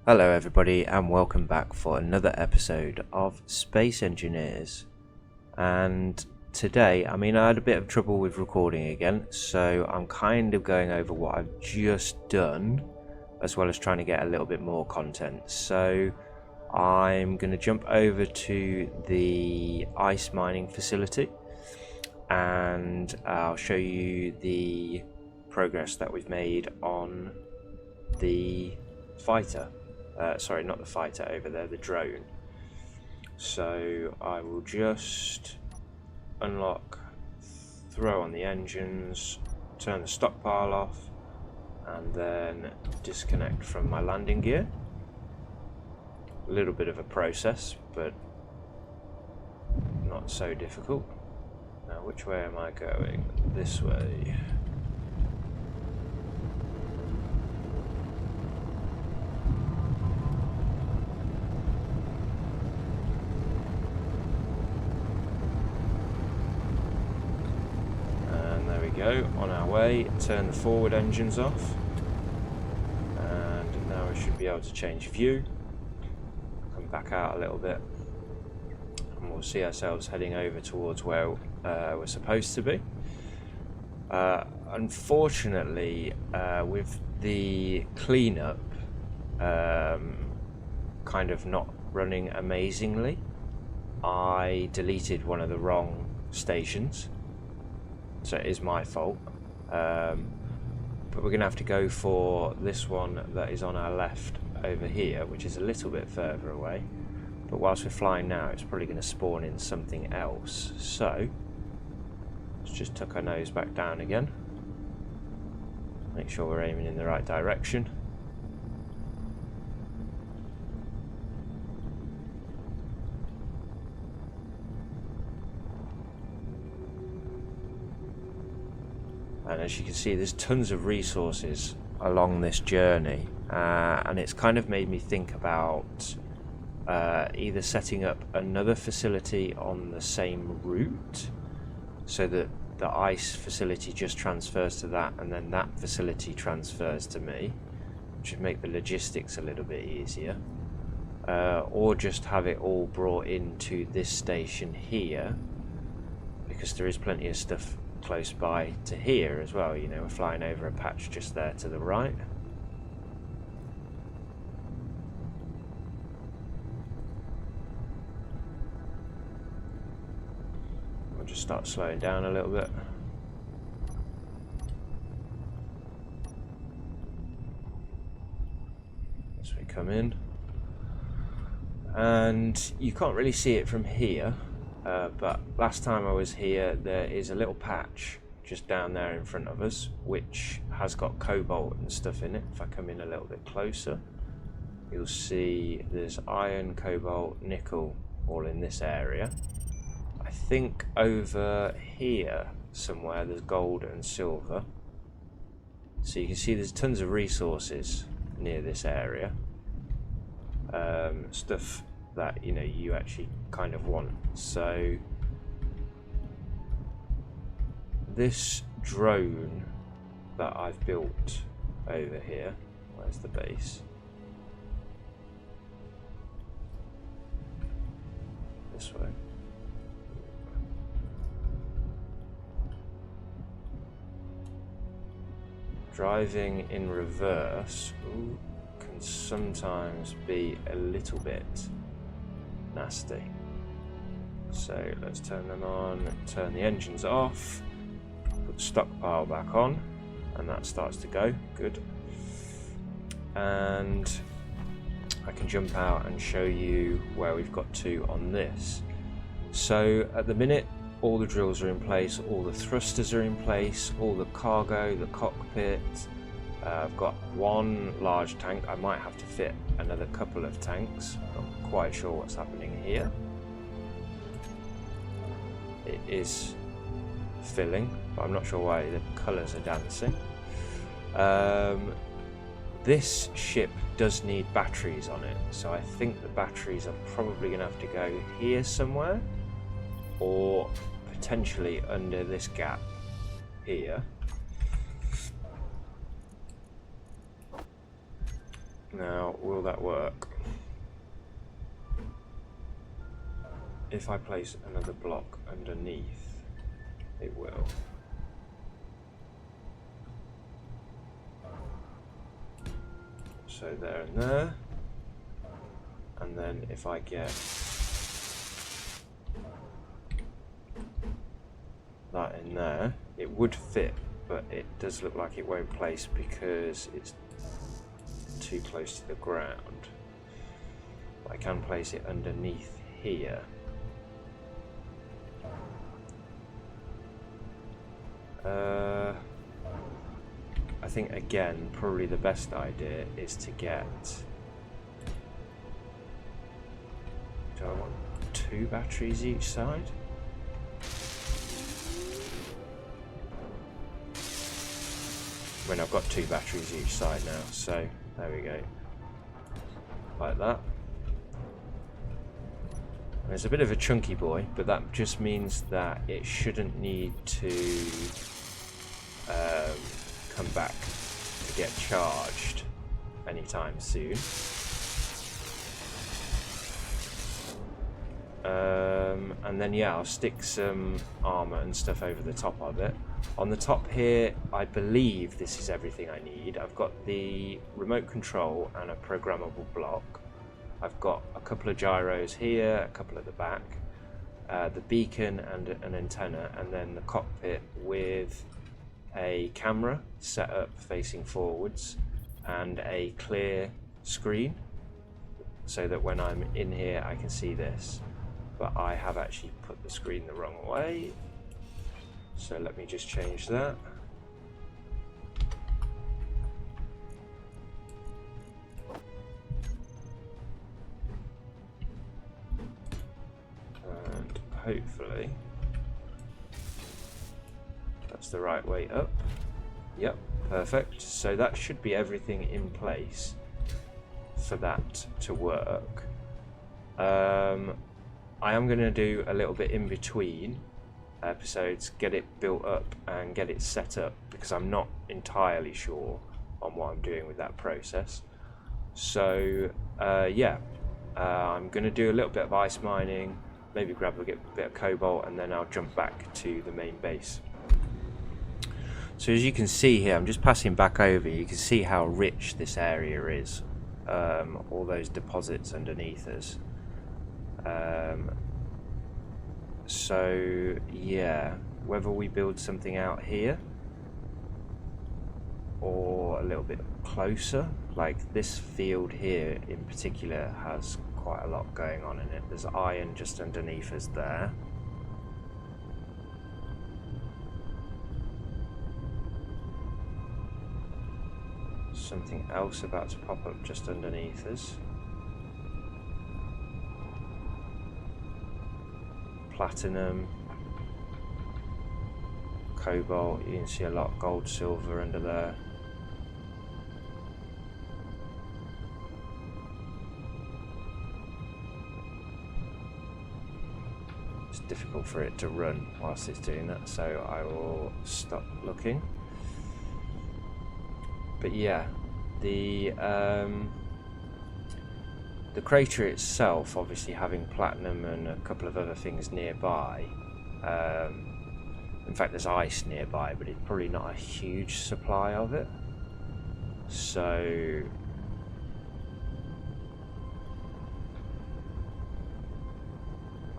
Hello everybody and welcome back for another episode of Space Engineers. And today, I had a bit of trouble with recording again, so I'm kind of going over what I've just done as well as trying to get a little bit more content. So I'm going to jump over to the ice mining facility and I'll show you the progress that we've made on the fighter. Sorry, not the fighter over there, the drone. So I will just unlock, throw on the engines, turn the stockpile off, and then disconnect from my landing gear. A little bit of a process, but not so difficult. Now, which way am I going? This way. Go on our way, turn the forward engines off, and now we should be able to change view, come back out a little bit, and we'll see ourselves heading over towards where we're supposed to be. Unfortunately, with the cleanup kind of not running amazingly, I deleted one of the wrong stations. So it is my fault, but we're going to have to go for this one that is on our left over here, which is a little bit further away, but whilst we're flying now it's probably going to spawn in something else. So let's just tuck our nose back down again, make sure we're aiming in the right direction. And as you can see, there's tons of resources along this journey, and it's kind of made me think about either setting up another facility on the same route so that the ice facility just transfers to that and then that facility transfers to me, which would make the logistics a little bit easier, or just have it all brought into this station here, because there is plenty of stuff close by to here as well. You know, we're flying over a patch just there to the right. We'll just start slowing down a little bit. As we come in, and you can't really see it from here, but last time I was here, there is a little patch just down there in front of us which has got cobalt and stuff in it. If I come in a little bit closer, you'll see there's iron, cobalt, nickel all in this area. I think over here somewhere there's gold and silver. So you can see there's tons of resources near this area, stuff that you actually kind of want. So this drone that I've built over here, where's the base? This way. Driving in reverse can sometimes be a little bit nasty. So let's turn them on, turn the engines off, put the stockpile back on, and that starts to go. Good. And I can jump out and show you where we've got to on this. So at the minute, all the drills are in place, all the thrusters are in place, all the cargo, the cockpit. I've got one large tank. I might have to fit another couple of tanks. Not quite sure what's happening here. It is filling, but I'm not sure why the colours are dancing. This ship does need batteries on it, so I think the batteries are probably going to have to go here somewhere, or potentially under this gap here. Now, will that work? If I place another block underneath, it will. So there and there. And then if I get that in there, it would fit, but it does look like it won't place because it's too close to the ground. I can place it underneath here. I think again probably the best idea is to get, do I want 2 batteries each side? When I've got 2 batteries each side now, so there we go, like that. And it's a bit of a chunky boy, but that just means that it shouldn't need to come back to get charged anytime soon. And then yeah, I'll stick some armor and stuff over the top of it. On the top here, I believe this is everything I need. I've got the remote control and a programmable block. I've got a couple of gyros here, a couple at the back, the beacon and an antenna, and then the cockpit with a camera set up facing forwards and a clear screen so that when I'm in here I can see this. But I have actually put the screen the wrong way, so let me just change that. And hopefully that's the right way up. Yep, perfect. So that should be everything in place for that to work. I am going to do a little bit in between episodes, get it built up and get it set up, because I'm not entirely sure on what I'm doing with that process. So yeah, I'm going to do a little bit of ice mining, maybe grab a bit of cobalt, and then I'll jump back to the main base. So as you can see here, I'm just passing back over, you can see how rich this area is, all those deposits underneath us. So yeah, whether we build something out here or a little bit closer, like this field here in particular has quite a lot going on in it. There's iron just underneath us there. Something else about to pop up just underneath us. Platinum, cobalt, you can see a lot of gold, silver under there. It's difficult for it to run whilst it's doing that, so I will stop looking. But yeah, the crater itself, obviously having platinum and a couple of other things nearby, in fact there's ice nearby, but it's probably not a huge supply of it. So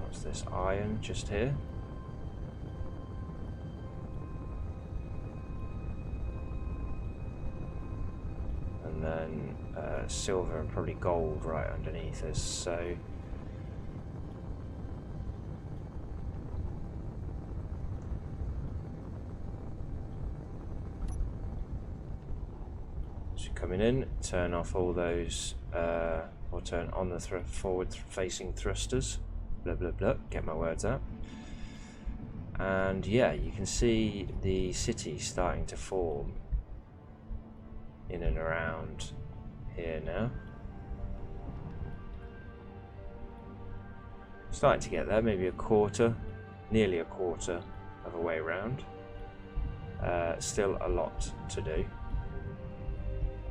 what's this, iron just here? And then silver and probably gold right underneath us, so coming in, turn off all those or turn on the forward facing thrusters, blah blah blah, get my words out. And yeah, you can see the city starting to form in and around here now. Starting to get there, maybe a quarter, nearly a quarter of a way around. Still a lot to do.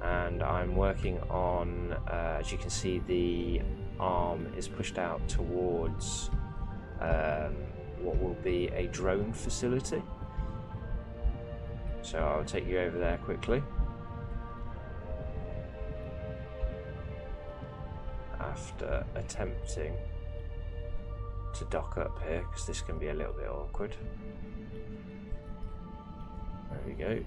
and I'm working on, as you can see, the arm is pushed out towards what will be a drone facility. So I'll take you over there quickly. After attempting to dock up here, because this can be a little bit awkward. There we go.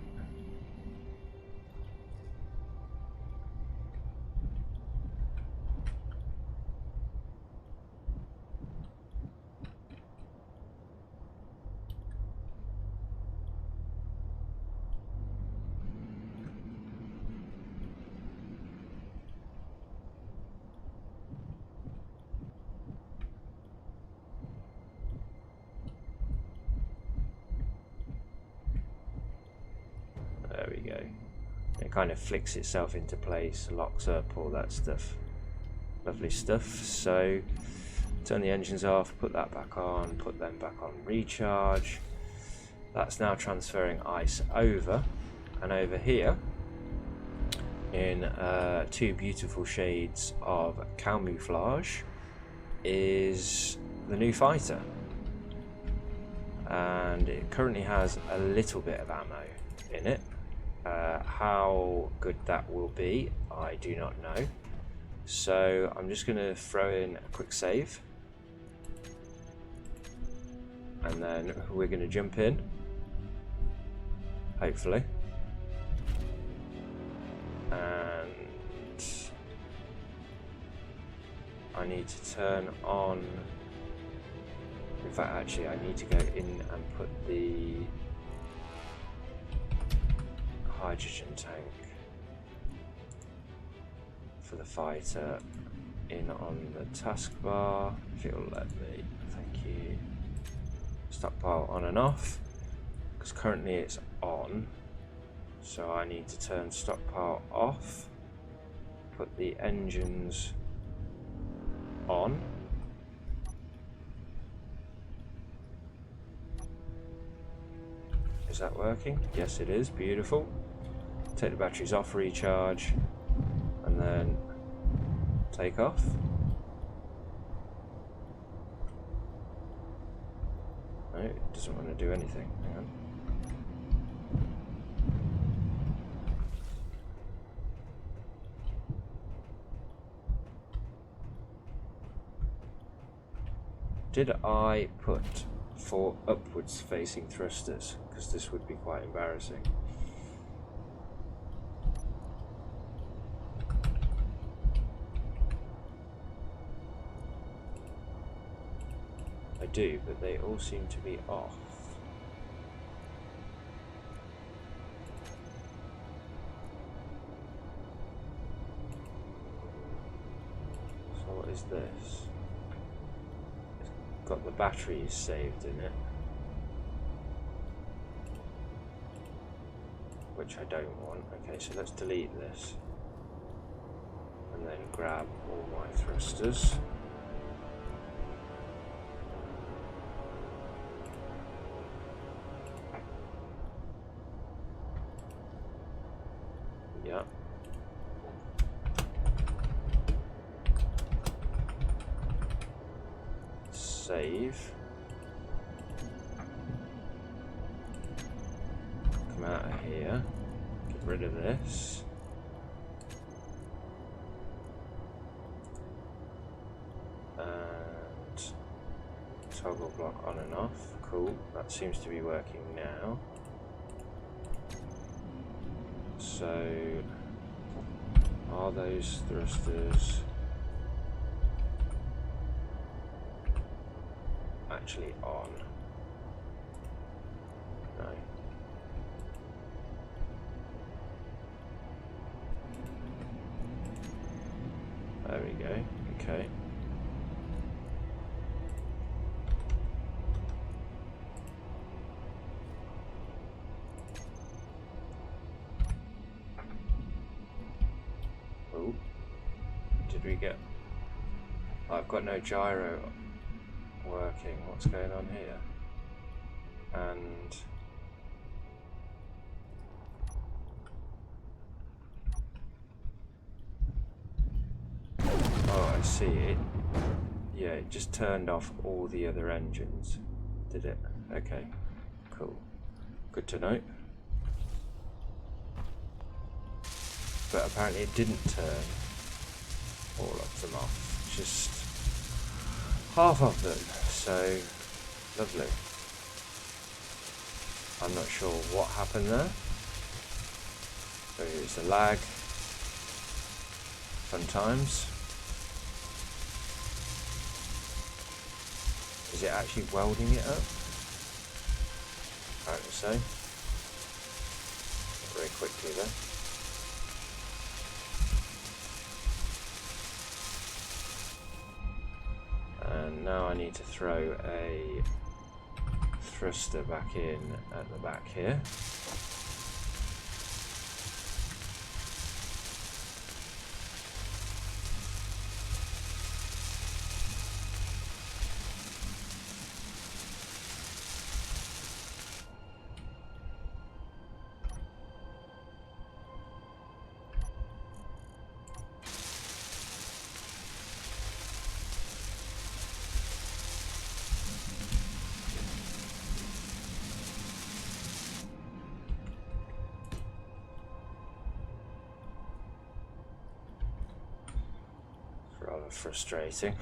There we go. It kind of flicks itself into place, locks up, all that stuff. Lovely stuff. So turn the engines off, put that back on, put them back on recharge. That's now transferring ice over, and over here in two beautiful shades of camouflage is the new fighter, and it currently has a little bit of ammo in it. How good that will be, I do not know. So I'm just going to throw in a quick save, and then we're going to jump in, hopefully. And I need to turn on, in fact actually I need to go in and put the hydrogen tank for the fighter in on the taskbar, if it'll let me. Thank you. Stockpile on and off, because currently it's on, so I need to turn stockpile off, put the engines on. Is that working? Yes it is. Beautiful. Take the batteries off, recharge, and then take off. No, it doesn't want to do anything. Hang on. Did I put 4 upwards facing thrusters? Because this would be quite embarrassing. I do, but they all seem to be off. So what is this? Got the batteries saved in it, which I don't want. Okay, so let's delete this and then grab all my thrusters. Yep. Save. Come out of here. Get rid of this. And toggle block on and off. Cool. That seems to be working now. So, are those thrusters actually on? No. There we go. Okay. Oh, did we get? I've got no gyro working. What's going on here? And just see it. Yeah, it just turned off all the other engines. Did it? Okay, cool. Good to know. But apparently it didn't turn all of them off, just half of them. So lovely. I'm not sure what happened there. Maybe it's a lag. Fun times. Is it actually welding it up? Apparently so. Very quickly though. And now I need to throw a thruster back in at the back here. Rather frustrating.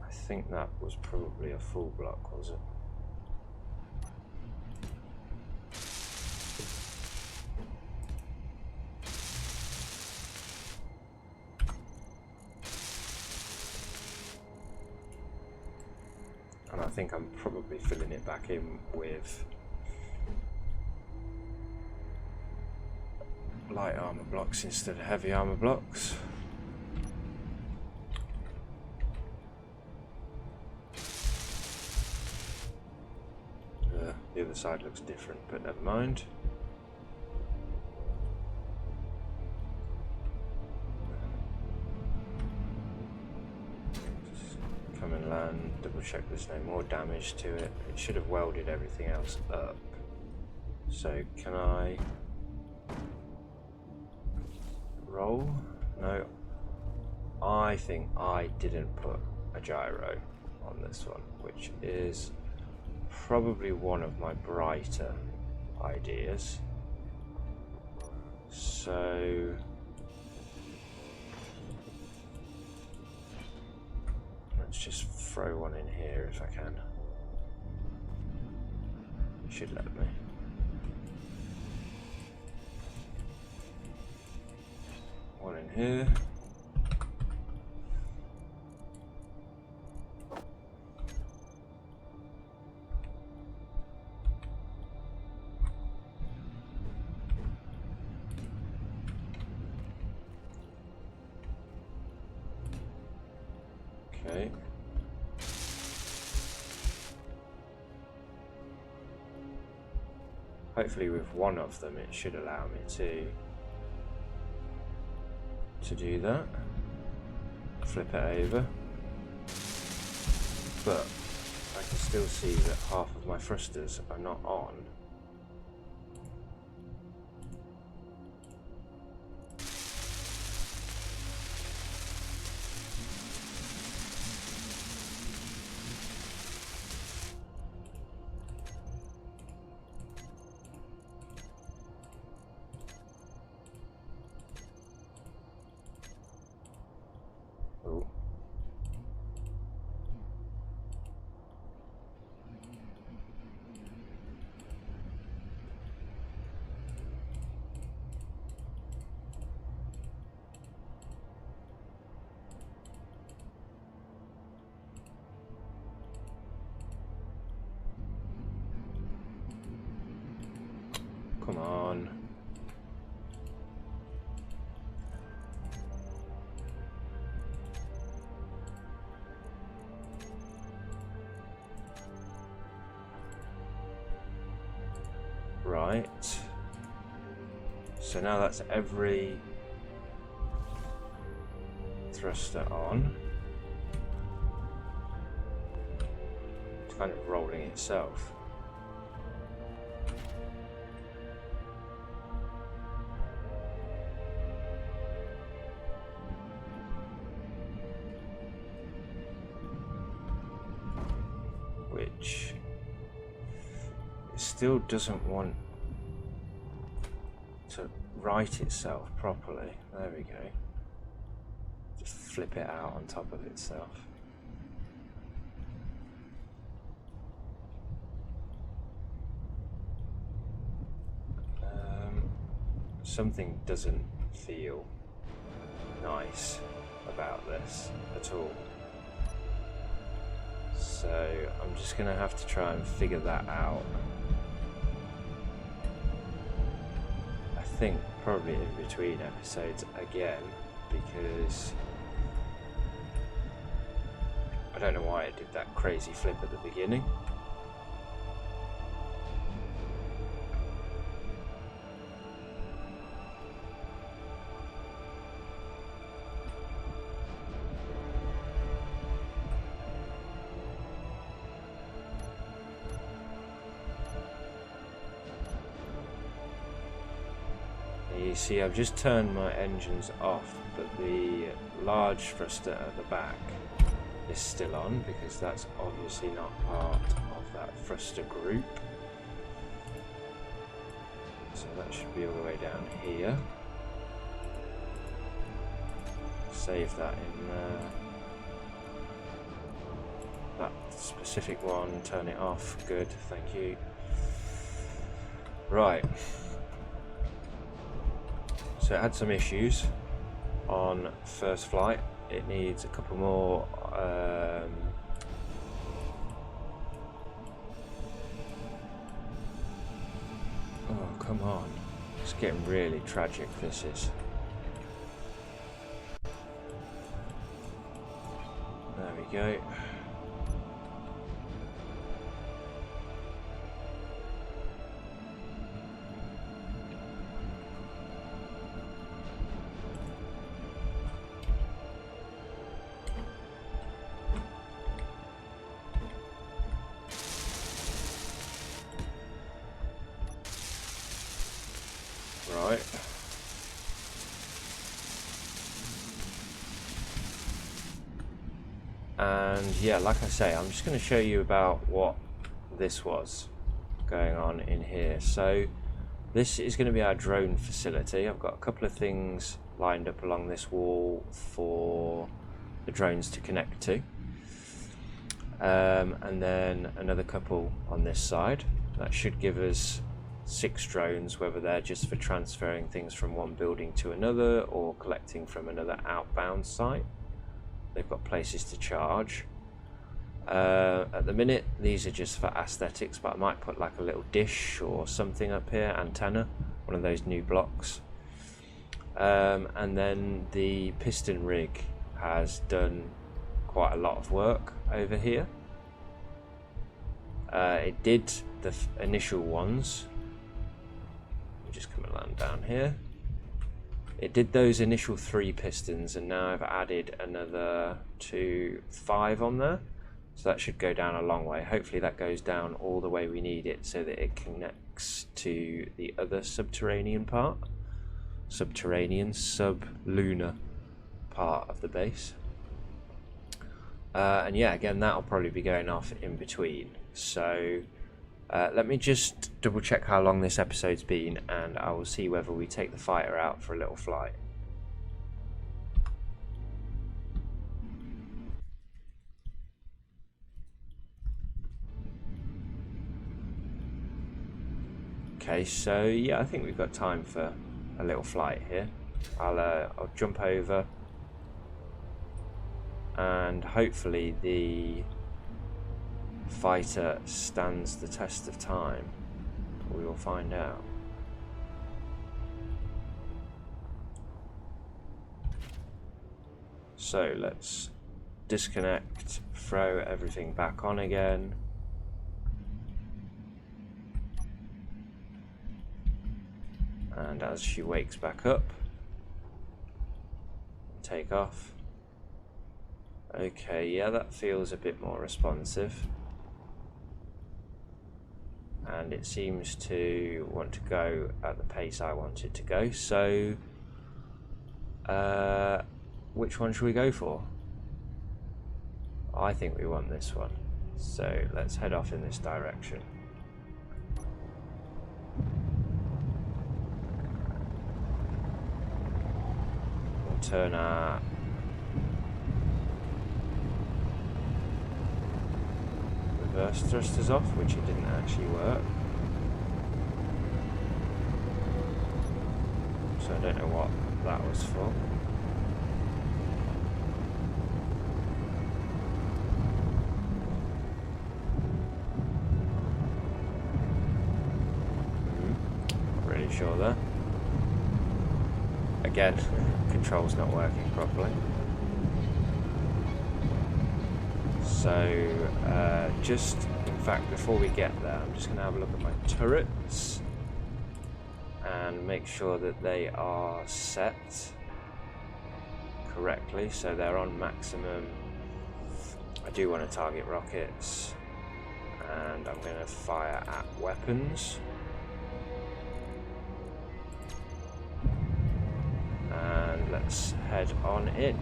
I think that was probably a full block, was it? And I think I'm probably filling it back in with light armor blocks instead of heavy armor blocks. The other side looks different, but never mind. Just come and land, double check there's no more damage to it. It should have welded everything else up. So can I roll? No. I think I didn't put a gyro on this one, which is probably one of my brighter ideas. So let's just throw one in here if I can. It should let me. One in here. Okay. Hopefully with one of them it should allow me to do that. Flip it over. But I can still see that half of my thrusters are not on. Oh. Come on. Right. So now that's every thruster on. It's kind of rolling itself. still doesn't want to right itself properly. There we go. Just flip it out on top of itself. Something doesn't feel nice about this at all. So I'm just going to have to try and figure that out. I think probably in between episodes again, because I don't know why it did that crazy flip at the beginning. You see, I've just turned my engines off, but the large thruster at the back is still on, because that's obviously not part of that thruster group. So that should be all the way down here. Save that in there. That specific one, turn it off. Good, thank you. Right. So it had some issues on first flight. It needs a couple more oh, come on. It's getting really tragic, this is. There we go. Right. And yeah, like I say, I'm just going to show you about what this was going on in here. So this is going to be our drone facility. I've got a couple of things lined up along this wall for the drones to connect to, and then another couple on this side. That should give us 6 drones, whether they're just for transferring things from one building to another or collecting from another outbound site. They've got places to charge. At the minute, these are just for aesthetics, but I might put like a little dish or something up here, antenna, one of those new blocks. And then the piston rig has done quite a lot of work over here. It did the initial ones. Just come and land down here. It did those initial 3 pistons, and now I've added another 5 on there, so that should go down a long way. Hopefully that goes down all the way we need it, so that it connects to the other sublunar part of the base. And yeah, again, that'll probably be going off in between. So let me just double check how long this episode's been, and I will see whether we take the fighter out for a little flight. Okay, so yeah, I think we've got time for a little flight here. I'll jump over, and hopefully the fighter stands the test of time. We will find out. So let's disconnect, throw everything back on again. And as she wakes back up, take off. Okay, yeah, that feels a bit more responsive. And it seems to want to go at the pace I want it to go. So, which one should we go for? I think we want this one. So let's head off in this direction. turn our reverse thrusters off, which it didn't actually work. So I don't know what that was for. Not really sure there. Again, control's not working properly. So, just, in fact, before we get there, I'm just going to have a look at my turrets and make sure that they are set correctly, so they're on maximum. I do want to target rockets, and I'm going to fire at weapons. And let's head on in.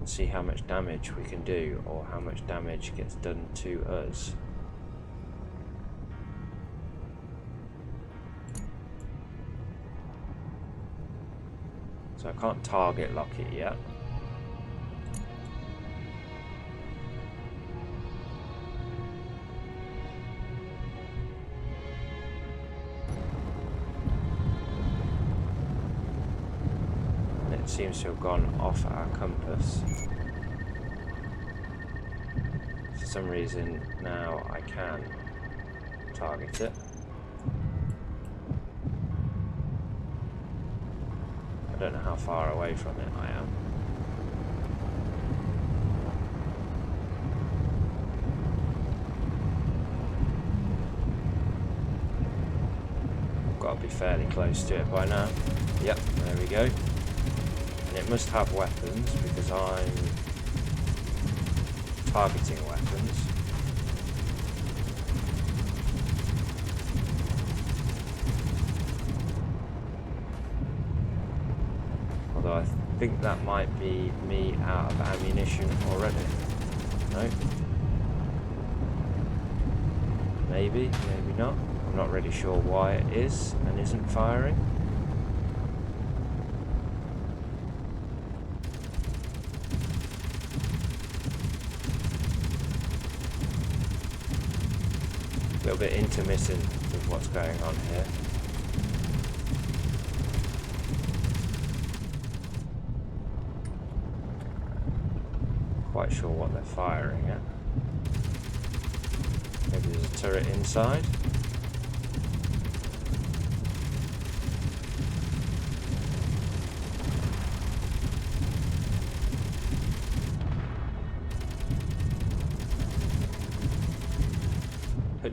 See how much damage we can do, or how much damage gets done to us. So I can't target lock it yet. Seems to have gone off our compass. For some reason now I can target it. I don't know how far away from it I am. I've got to be fairly close to it by now. Yep, there we go. It must have weapons because I'm targeting weapons. Although I think that might be me out of ammunition already. No? Maybe, maybe not. I'm not really sure why it is and isn't firing. A little bit intermittent with what's going on here. Quite sure what they're firing at. Maybe there's a turret inside.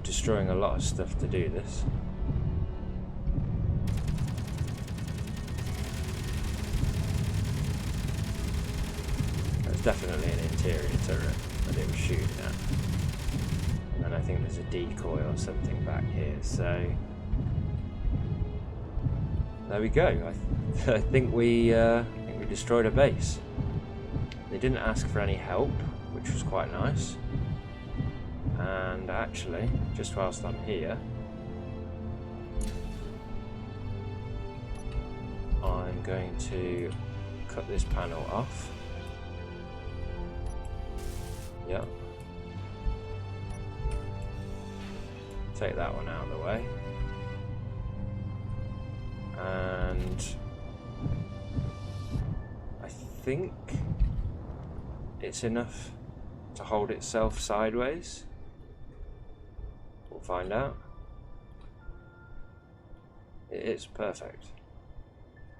Destroying a lot of stuff to do this. There's definitely an interior turret that it was shooting at. And then I think there's a decoy or something back here, so there we go. I think we destroyed a base. They didn't ask for any help, which was quite nice. And actually, just whilst I'm here, I'm going to cut this panel off. Yep. Take that one out of the way. And I think it's enough to hold itself sideways. We'll find out. It is perfect.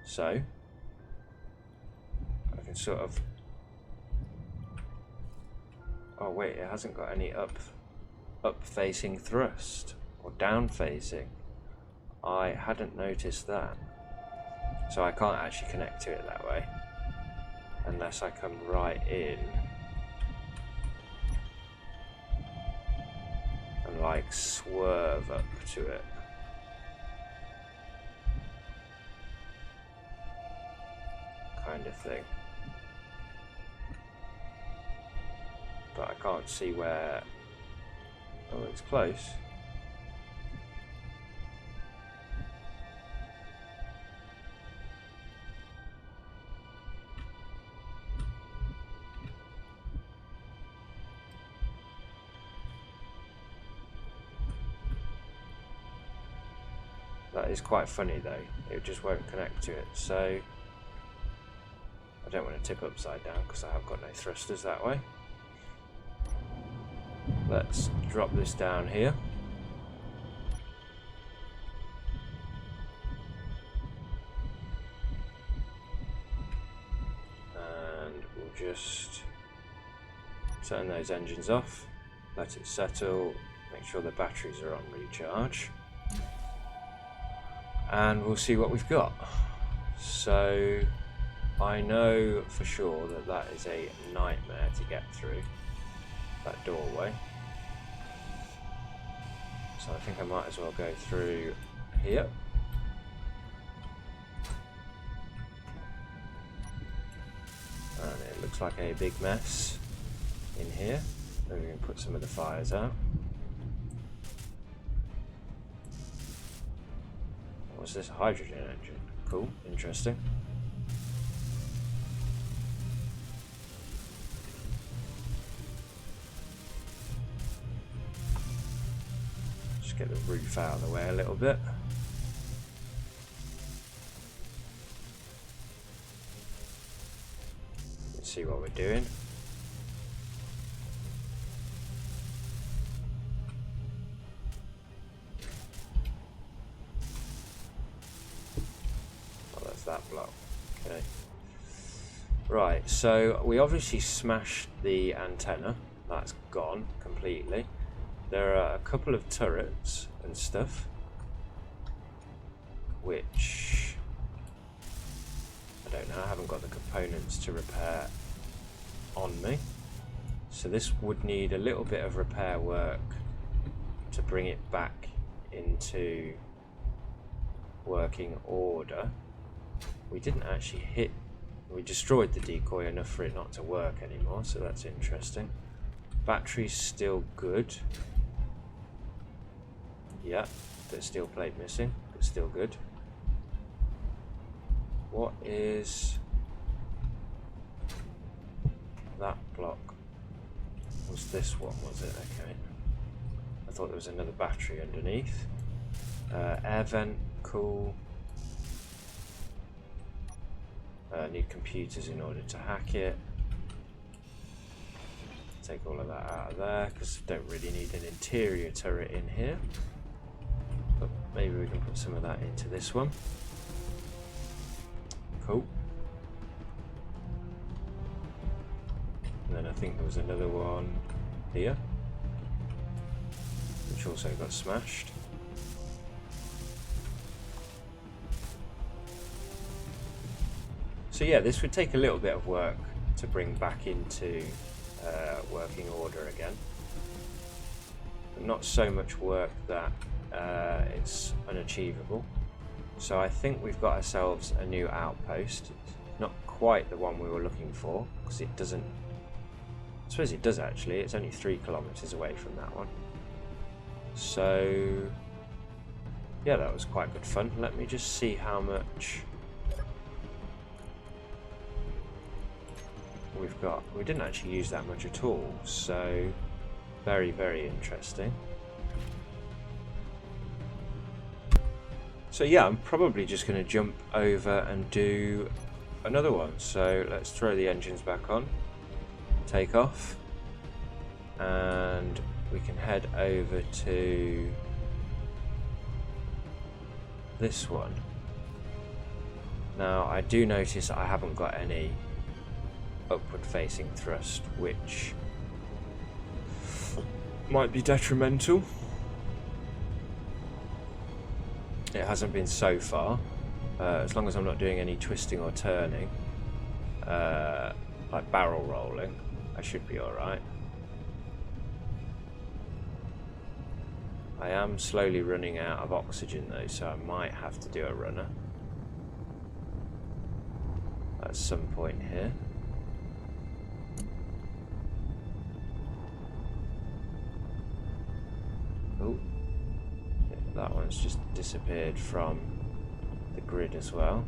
So I can sort of, oh wait, it hasn't got any up facing thrust or down facing. I hadn't noticed that. So I can't actually connect to it that way unless I come right in and like swerve up to it. Kind of thing. But I can't see where. Oh, it's close. That is quite funny though, it just won't connect to it, so I don't want to tip upside down because I have got no thrusters that way. Let's drop this down here. And we'll just turn those engines off, let it settle, make sure the batteries are on recharge. And we'll see what we've got. So I know for sure that that is a nightmare to get through that doorway. So I think I might as well go through here. And it looks like a big mess in here. Maybe we can put some of the fires out. What's this? A hydrogen engine. Cool, interesting. Just get the roof out of the way a little bit. Let's see what we're doing. That block. Okay. Right, so we obviously smashed the antenna. That's gone completely. There are a couple of turrets and stuff, which I don't know, I haven't got the components to repair on me. So this would need a little bit of repair work to bring it back into working order. We didn't actually hit, we destroyed the decoy enough for it not to work anymore, so that's interesting. Battery's still good. Yeah, bit of steel plate missing, but still good. What is that block? Was this one, was it? Okay. I thought there was another battery underneath. Air vent, cool. Need computers in order to hack it. Take all of that out of there because I don't really need an interior turret in here. But maybe we can put some of that into this one. Cool. And then I think there was another one here, which also got smashed. So yeah, this would take a little bit of work to bring back into working order again. But not so much work that it's unachievable. So I think we've got ourselves a new outpost. It's not quite the one we were looking for, because it doesn't... I suppose it does actually, it's only 3 kilometers away from that one. So yeah, that was quite good fun. Let me just see how much we've got. We didn't actually use that much at all, so very, very interesting. So yeah, I'm probably just going to jump over and do another one. So let's throw the engines back on, take off, and we can head over to this one. Now I do notice I haven't got any upward facing thrust, which might be detrimental. It hasn't been so far, as long as I'm not doing any twisting or turning, like barrel rolling, I should be alright. I am slowly running out of oxygen though, so I might have to do a runner at some point here. Oh, yeah, that one's just disappeared from the grid as well.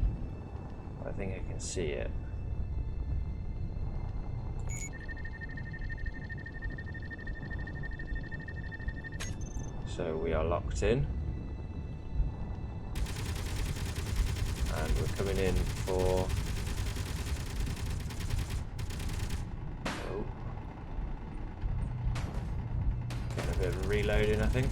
I think I can see it. So we are locked in. we're coming in for... Oh. Getting a bit of reloading, I think.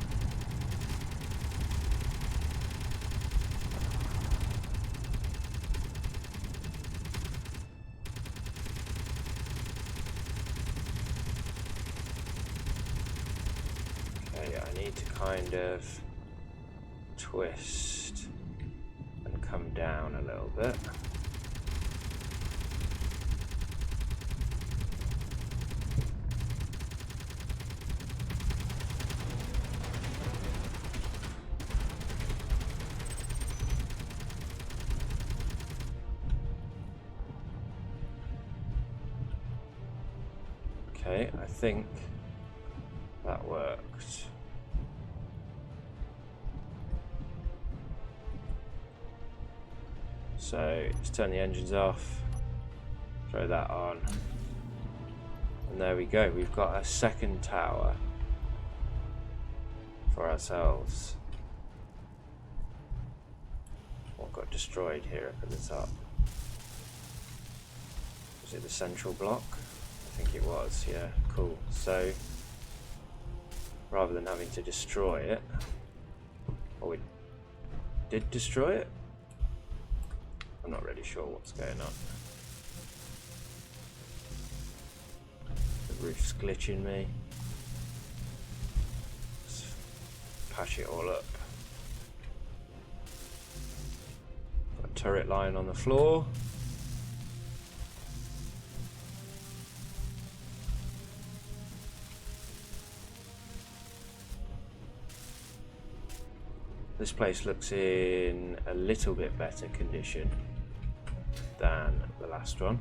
Okay, I need to kind of twist and come down a little bit. Okay, I think that worked. So just turn the engines off, throw that on, and there we go. We've got a second tower for ourselves. What got destroyed here up at the top? Was it the central block? I think it was, yeah, cool. So rather than having to destroy it, or we did destroy it? I'm not really sure what's going on. The roof's glitching me. Let's patch it all up. Got a turret lying on the floor. This place looks in a little bit better condition than the last one.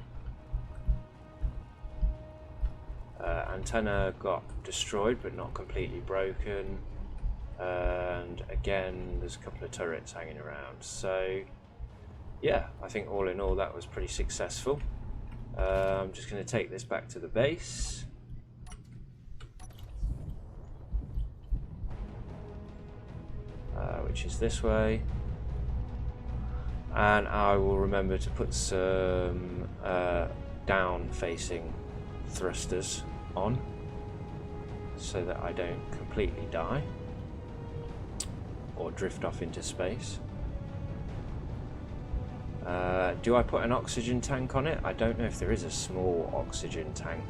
Antenna got destroyed but not completely broken, and again there's a couple of turrets hanging around. So yeah, I think all in all that was pretty successful. I'm just going to take this back to the base. Which is this way, and I will remember to put some down facing thrusters on so that I don't completely die or drift off into space. Do I put an oxygen tank on it? I don't know if there is a small oxygen tank.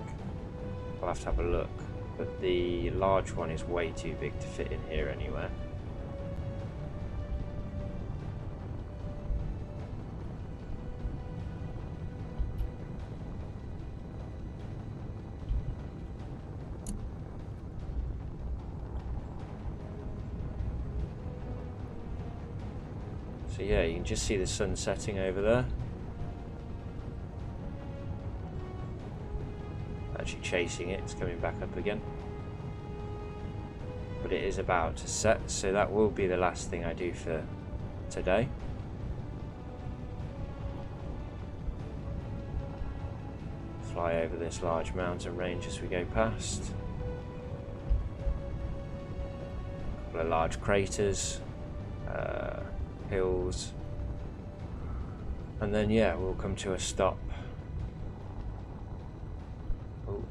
I'll have to have a look, but the large one is way too big to fit in here anywhere. So yeah, you can just see the sun setting over there. Actually chasing it, it's coming back up again. But it is about to set, so that will be the last thing I do for today. Fly over this large mountain range as we go past. A couple of large craters. Hills, and then yeah, we'll come to a stop. Ooh.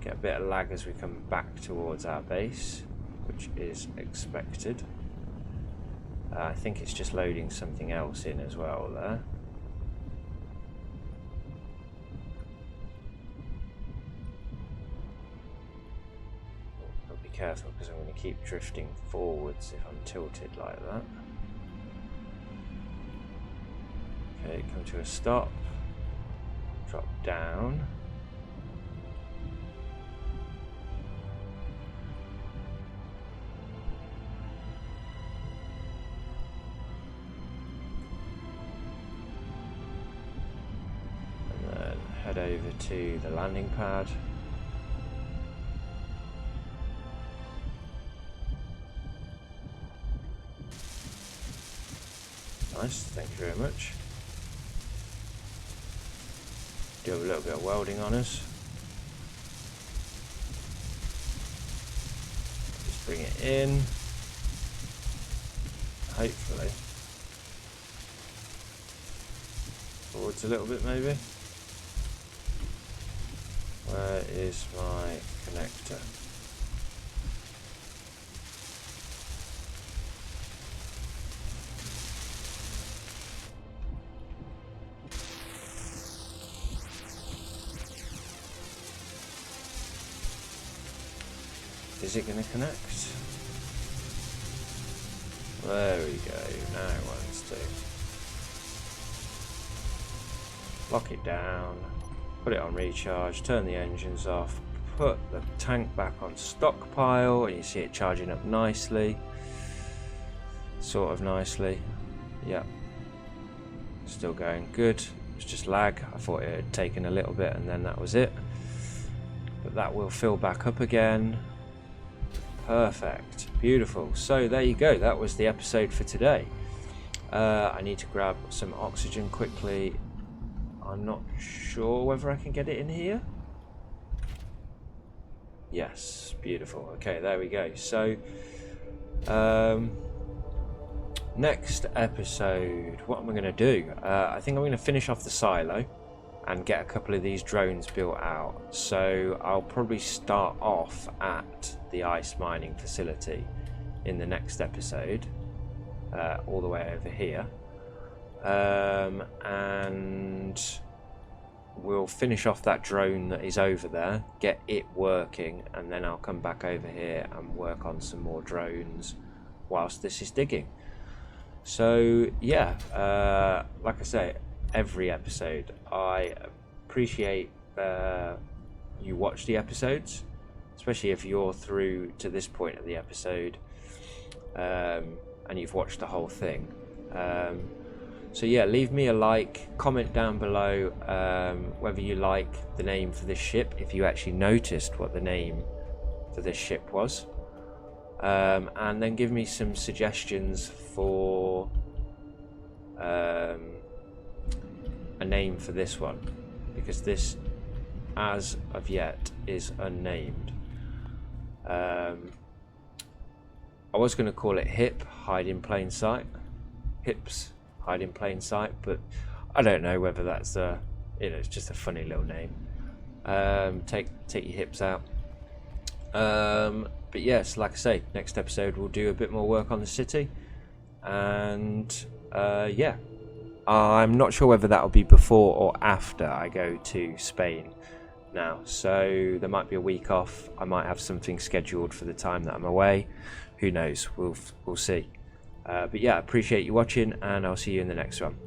Get a bit of lag as we come back towards our base, which is expected. I think it's just loading something else in as well there. I'll be careful because I'm going to keep drifting forwards if I'm tilted like that. Okay, come to a stop, drop down. And then head over to the landing pad. Nice, thank you very much. Do a little bit of welding on us. Just bring it in. Hopefully. Forwards a little bit maybe. Where is my connector? Is it going to connect? There we go. Now it wants to. Lock it down. Put it on recharge. Turn the engines off. Put the tank back on stockpile. And you see it charging up nicely. Sort of nicely. Yep. Still going good. It's just lag. I thought it had taken a little bit and then that was it. But that will fill back up again. Perfect. Beautiful. So there you go. That was the episode for today. I need to grab some oxygen quickly. I'm not sure whether I can get it in here. Yes. Beautiful. Okay, there we go. So next episode, what am I going to do? I think I'm going to finish off the silo and get a couple of these drones built out. So I'll probably start off at the ice mining facility in the next episode, all the way over here, and we'll finish off that drone that is over there, get it working, and then I'll come back over here and work on some more drones whilst this is digging. So yeah, like I say, every episode, I appreciate you watch the episodes, especially if you're through to this point of the episode and you've watched the whole thing. So yeah, leave me a like, comment down below whether you like the name for this ship, if you actually noticed what the name for this ship was, and then give me some suggestions for a name for this one, because this as of yet is unnamed. I was going to call it Hip, Hide in Plain Sight. Hips, Hide in Plain Sight, but I don't know whether that's it's just a funny little name. Take your hips out. But yes, like I say, next episode we'll do a bit more work on the city, and yeah, I'm not sure whether that'll be before or after I go to Spain now, so there might be a week off. I might have something scheduled for the time that I'm away. Who knows? We'll see. But yeah, appreciate you watching, and I'll see you in the next one.